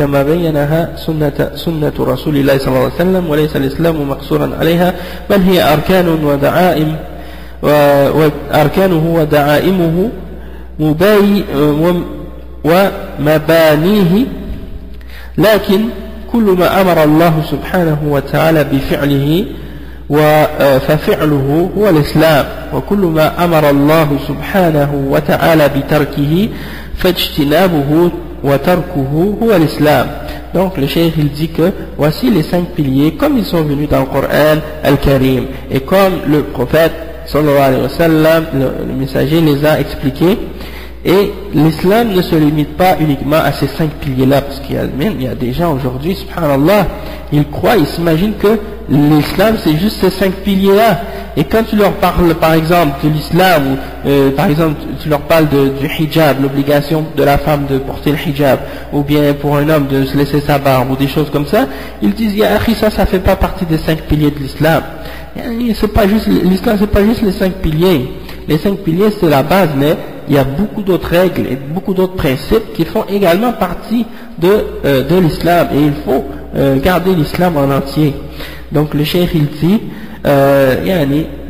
كما بينها سنة رسول الله صلى الله عليه وسلم وليس الإسلام مقصورا عليها بل هي أركان ودعائم وأركانه ودعائمه ومبانيه لكن كل ما أمر الله سبحانه وتعالى بفعله ففعله هو الإسلام وكل ما أمر الله سبحانه وتعالى بتركه فاجتنابه وتركه هو l'islam. Donc le cheikh il dit que voici les 5 piliers comme ils sont venus dans le Coran al-Karim et comme le prophète sallallahu alayhi wa sallam, le messager les a expliqués. Et l'islam ne se limite pas uniquement à ces 5 piliers-là, parce qu'il y a des gens aujourd'hui, subhanallah, ils croient, ils s'imaginent que l'islam c'est juste ces 5 piliers-là. Et quand tu leur parles par exemple de l'islam, ou par exemple tu leur parles du hijab, l'obligation de la femme de porter le hijab, ou bien pour un homme de se laisser sa barbe, ou des choses comme ça, ils disent, ya akhi, ça fait pas partie des 5 piliers de l'islam. C'est pas juste, l'islam c'est pas juste les 5 piliers. Les 5 piliers c'est la base, mais il y a beaucoup d'autres règles et beaucoup d'autres principes qui font également partie de l'islam, et il faut garder l'islam en entier. Donc le cheikh il dit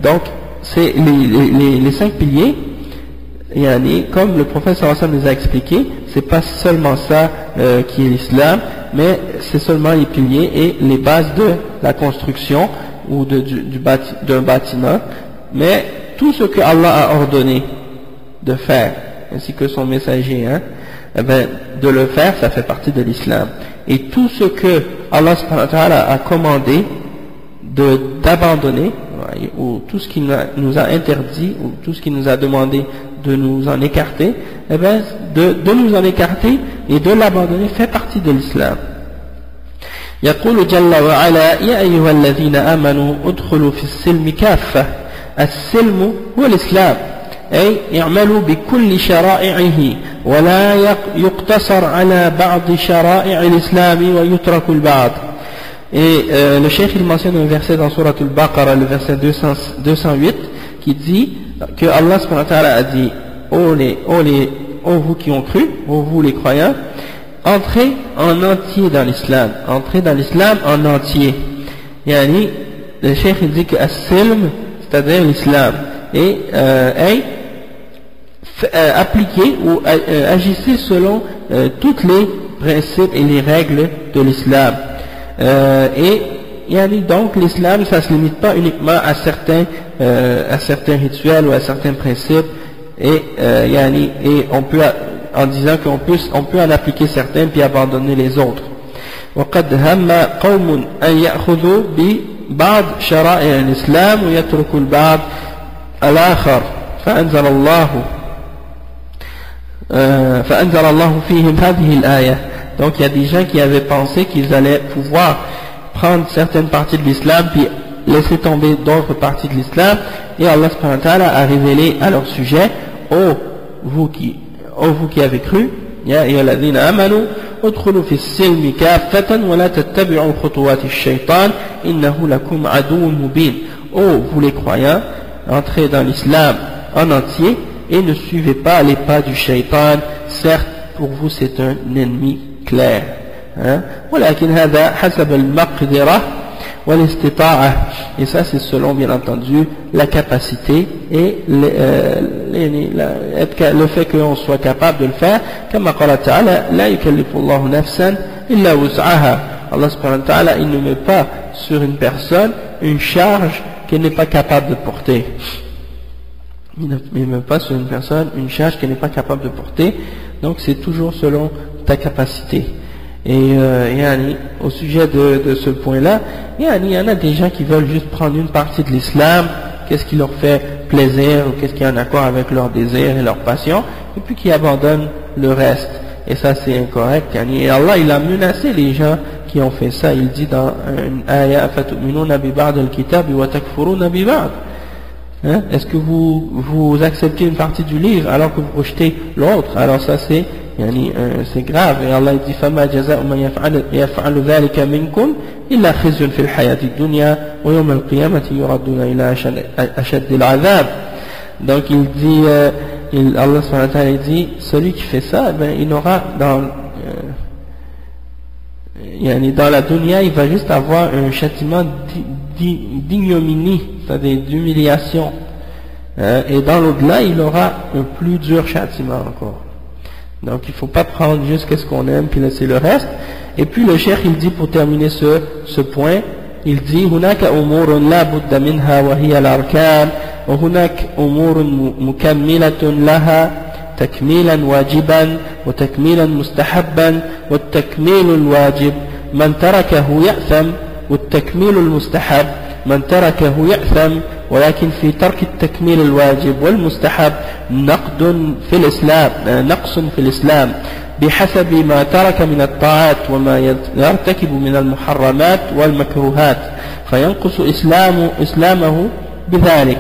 donc c'est les 5 piliers, comme le prophète sallallahu alayhi wa sallam nous a expliqué, c'est pas seulement ça qui est l'islam, mais c'est seulement les piliers et les bases de la construction ou d'un bâtiment, mais tout ce que Allah a ordonné de faire, ainsi que son messager, de le faire, ça fait partie de l'islam. Et tout ce que Allah subhanahu wa ta'ala a commandé d'abandonner, ou tout ce qu'il nous a interdit, ou tout ce qu'il nous a demandé de nous en écarter, de nous en écarter et de l'abandonner fait partie de l'islam. يقول جل وعلا يا أيها الذين آمنوا ادخلوا في السلم كافة. السلم هو الإسلام، أي اعملوا بكل شرائعه ولا يقتصر على بعض شرائع الإسلام ويترك البعض. Et le cheikh il mentionne un verset dans Surat al-Baqarah, le verset 208, qui dit que Allah subhanahu wa ta'ala a dit ô vous qui ont cru, ô vous les croyants, entrez en entier dans l'islam, entrez dans l'islam en entier. Le cheikh il dit que as-silm, c'est-à-dire l'islam, et appliquez ou agissez selon toutes les principes et les règles de l'islam. Donc l'islam ça se limite pas uniquement à certains rituels ou à certains principes, et on peut, en disant qu'on peut en appliquer certains puis abandonner les autres. وقد هم قوم أن يأخذوا ببعض شرائع الإسلام ويتركوا البعض الآخر فأنزل الله فيهم هذه الآية. Donc il y a des gens qui avaient pensé qu'ils allaient pouvoir prendre certaines parties de l'islam puis laisser tomber d'autres parties de l'islam, et Allah subhanahu wa ta'ala a révélé à leur sujet, vous qui avez cru, ya ayyuhalladhina amanu udkhulu fi s-silmi kaffatan wa la tattabi'u khutuwati ash-shaytan innahu lakum aduwwun mubin. Vous les croyants, entrez dans l'islam en entier et ne suivez pas les pas du shaytan, certes pour vous c'est un ennemi clair. ولكن هذا حسب المقدرة والاستطاعة, et ça c'est selon bien entendu la capacité et le fait qu'on soit capable de le faire. كما قال تعالى لا يكلف الله نفسا إلا وسعها. Allah subhanahu wa ta'ala il ne met pas sur une personne une charge qu'elle n'est pas capable de porter. Il ne met pas sur une personne une charge qu'elle n'est pas capable de porter. Donc c'est toujours selon ta capacité. Et au sujet de ce point-là, il y en a des gens qui veulent juste prendre une partie de l'islam, qu'est-ce qui leur fait plaisir, ou qu'est-ce qui est en accord avec leurs désirs et leurs passions, et puis qui abandonnent le reste. Et ça c'est incorrect. Et Allah il a menacé les gens qui ont fait ça. Il dit dans une ayah فَتُؤْمِنُونَ بِبَعْضِ الْكِتَابِ وَتَكْفُرُونَ بِبَعْضِ. Est-ce que vous acceptez une partie du livre alors que vous rejetez l'autre? Alors ça c'est grave. Et Allah dit فَمَا جَزَاءُ مَنْ يَفْعَلُ ذَلِكَ مِنْكُمْ إِلَّا خِزْيٌ فِي الْحَيَاةِ الدُّنْيَا وَيَوْمَ الْقِيَامَةِ يُرَدُّونَ إِلَى أَشَدِّ الْعَذَابِ. Donc il dit, Allah subhanahu wa ta'ala dit, celui qui fait ça, il aura dans la dunya, il va juste avoir un châtiment d'ignominie, c'est-à-dire d'humiliation. Et dans l'au-delà, il aura un plus dur châtiment encore. Donc il ne faut pas prendre juste ce qu'on aime puis laisser le reste. Et puis le cheikh il dit pour terminer ce point, il dit هناك أمور لا بد منها وهي الأركان وهناك أمور مكملة لها تكميلا واجبا وتكميلا مستحبا والتكميل الواجب من تركه يأثم والتكميل المستحب من تركه يأثم ولكن في ترك التكميل الواجب والمستحب نقص في الإسلام بحسب ما ترك من الطاعات وما يرتكب من المحرمات والمكروهات فينقص إسلامه بذلك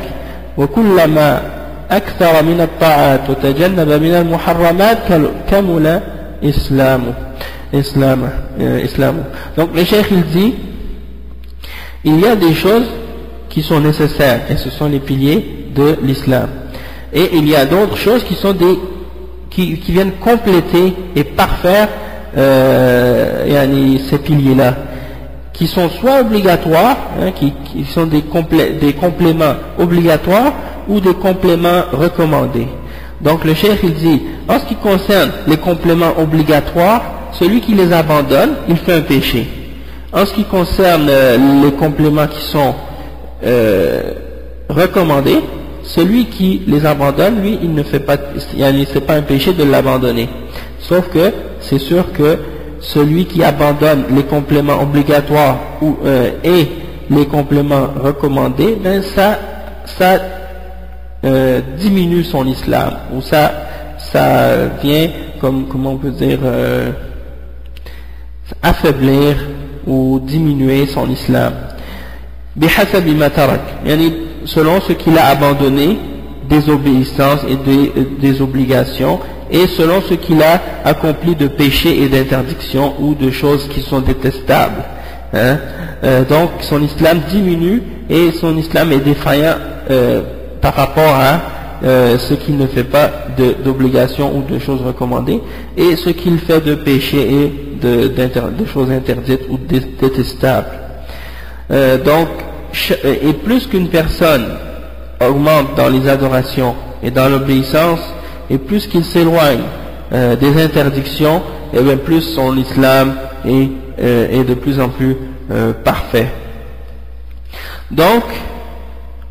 وكلما أكثر من الطاعات وتجنب من المحرمات كمل إسلامه. Donc le cheikh il dit il y a des choses qui sont nécessaires et ce sont les piliers de l'islam et il y a d'autres choses qui sont qui viennent compléter et parfaire ces piliers-là, qui sont soit obligatoires, qui sont des compléments obligatoires ou des compléments recommandés. Donc le cheikh il dit, en ce qui concerne les compléments obligatoires, celui qui les abandonne, il fait un péché. En ce qui concerne les compléments qui sont recommandés, celui qui les abandonne, lui, il ne fait pas, c'est pas un péché de l'abandonner. Sauf que c'est sûr que celui qui abandonne les compléments obligatoires et les compléments recommandés, ben ça diminue son islam, ou ça vient comment on peut dire affaiblir ou diminuer son islam. Bihasabi ma tarak, selon ce qu'il a abandonné des obéissances et des obligations, et selon ce qu'il a accompli de péchés et d'interdictions ou de choses qui sont détestables. Donc son islam diminue et son islam est défaillant par rapport à ce qu'il ne fait pas d'obligations ou de choses recommandées, et ce qu'il fait de péchés et de choses interdites ou détestables. Et plus qu'une personne augmente dans les adorations et dans l'obéissance, et plus qu'il s'éloigne des interdictions, et bien plus son islam est de plus en plus parfait. Donc,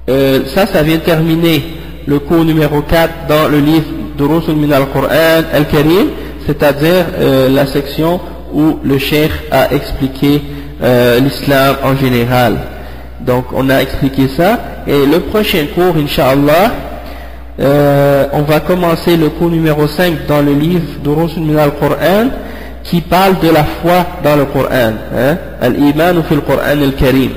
ça vient terminer le cours numéro 4 dans le livre Durusun min al-Qur'an al-Karim, c'est-à-dire la section où le cheikh a expliqué l'islam en général. Donc on a expliqué ça, et le prochain cours, Inch'Allah, on va commencer le cours numéro 5 dans le livre Durusun min al-Qur'an, qui parle de la foi dans le Coran, al-Iman fi al-Qur'an al-Karim.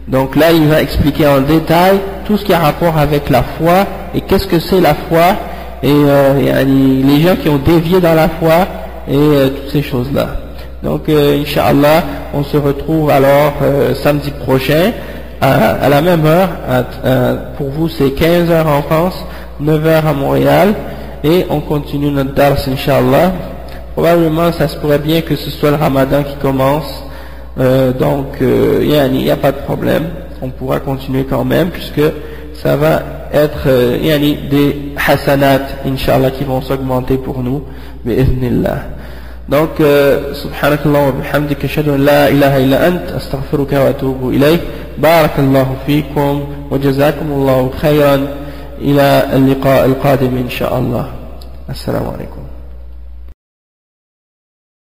Donc là il va expliquer en détail tout ce qui a rapport avec la foi, et qu'est-ce que c'est la foi, et les gens qui ont dévié dans la foi, et toutes ces choses-là. Donc Inch'Allah, on se retrouve alors samedi prochain à la même heure. Pour vous c'est 15 h en France, 9 h à Montréal, et on continue notre dars Inch'Allah. Probablement ça se pourrait bien que ce soit le Ramadan qui commence, donc il n'y a pas de problème, on pourra continuer quand même, puisque ça va être des hasanat Inch'Allah qui vont s'augmenter pour nous bi'idhnillah. Donc subhanakallah wa bihamdika ashhadu an la ilaha illa ant astaghfiruka wa atubu ilayk. Barakallahu fikum wa jazakumullahu khayran ila al-liqa al-qadim inshallah. Assalamu alaikum.